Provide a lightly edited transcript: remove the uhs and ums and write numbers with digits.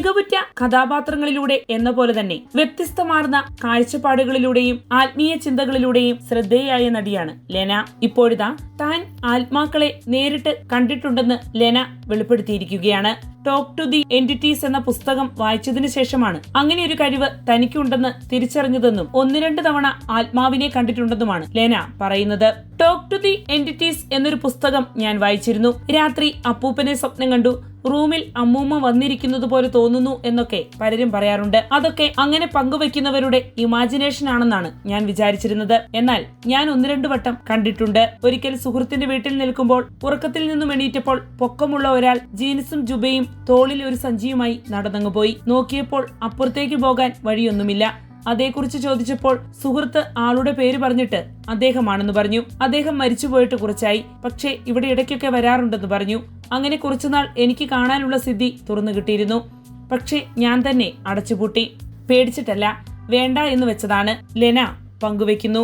മികവുറ്റ കഥാപാത്രങ്ങളിലൂടെ എന്ന പോലെ തന്നെ വ്യത്യസ്തമാർന്ന കാഴ്ചപ്പാടുകളിലൂടെയും ആത്മീയ ചിന്തകളിലൂടെയും ശ്രദ്ധേയായ നടിയാണ് ലെന. ഇപ്പോഴിതാ താൻ ആത്മാക്കളെ നേരിട്ട് കണ്ടിട്ടുണ്ടെന്ന് ലെന വെളിപ്പെടുത്തിയിരിക്കുകയാണ്. ടോക്ക് ടു ദി എൻറ്റിറ്റീസ് എന്ന പുസ്തകം വായിച്ചതിനു ശേഷമാണ് അങ്ങനെ ഒരു കഴിവ് തനിക്കുണ്ടെന്ന് തിരിച്ചറിഞ്ഞതെന്നും 1-2 തവണ ആത്മാവിനെ കണ്ടിട്ടുണ്ടെന്നുമാണ് ലെന പറയുന്നത്. ടോക്ക് ടു ദി എൻറ്റിറ്റീസ് എന്നൊരു പുസ്തകം ഞാൻ വായിച്ചിരുന്നു. രാത്രി അപ്പൂപ്പനെ സ്വപ്നം കണ്ടു, റൂമിൽ അമ്മൂമ്മ വന്നിരിക്കുന്നത് പോലെ തോന്നുന്നു എന്നൊക്കെ പലരും പറയാറുണ്ട്. അതൊക്കെ അങ്ങനെ പങ്കുവെക്കുന്നവരുടെ ഇമാജിനേഷൻ ആണെന്നാണ് ഞാൻ വിചാരിച്ചിരുന്നത്. എന്നാൽ ഞാൻ 1-2 വട്ടം കണ്ടിട്ടുണ്ട്. ഒരിക്കൽ സുഹൃത്തിന്റെ വീട്ടിൽ നിൽക്കുമ്പോൾ ഉറക്കത്തിൽ നിന്നും എണീറ്റപ്പോൾ പൊക്കമുള്ള ഒരാൾ ജീൻസും ജുബയും തോളിൽ ഒരു സഞ്ചിയുമായി നടന്നങ്ങു പോയി. നോക്കിയപ്പോൾ അപ്പുറത്തേക്ക് പോകാൻ വഴിയൊന്നുമില്ല. അതേക്കുറിച്ച് ചോദിച്ചപ്പോൾ സുഹൃത്ത് ആളുടെ പേര് പറഞ്ഞിട്ട് അദ്ദേഹമാണെന്ന് പറഞ്ഞു. അദ്ദേഹം മരിച്ചുപോയിട്ട് കുറച്ചായി, പക്ഷേ ഇവിടെ ഇടയ്ക്കൊക്കെ വരാറുണ്ടെന്ന് പറഞ്ഞു. അങ്ങനെ കുറച്ചുനാൾ എനിക്ക് കാണാനുള്ള സിദ്ധി തുറന്നു കിട്ടിയിരുന്നു. പക്ഷേ ഞാൻ തന്നെ അടച്ചുപൂട്ടി. പേടിച്ചിട്ടല്ല, വേണ്ട എന്ന് വെച്ചതാണ്, ലെന പങ്കുവെക്കുന്നു.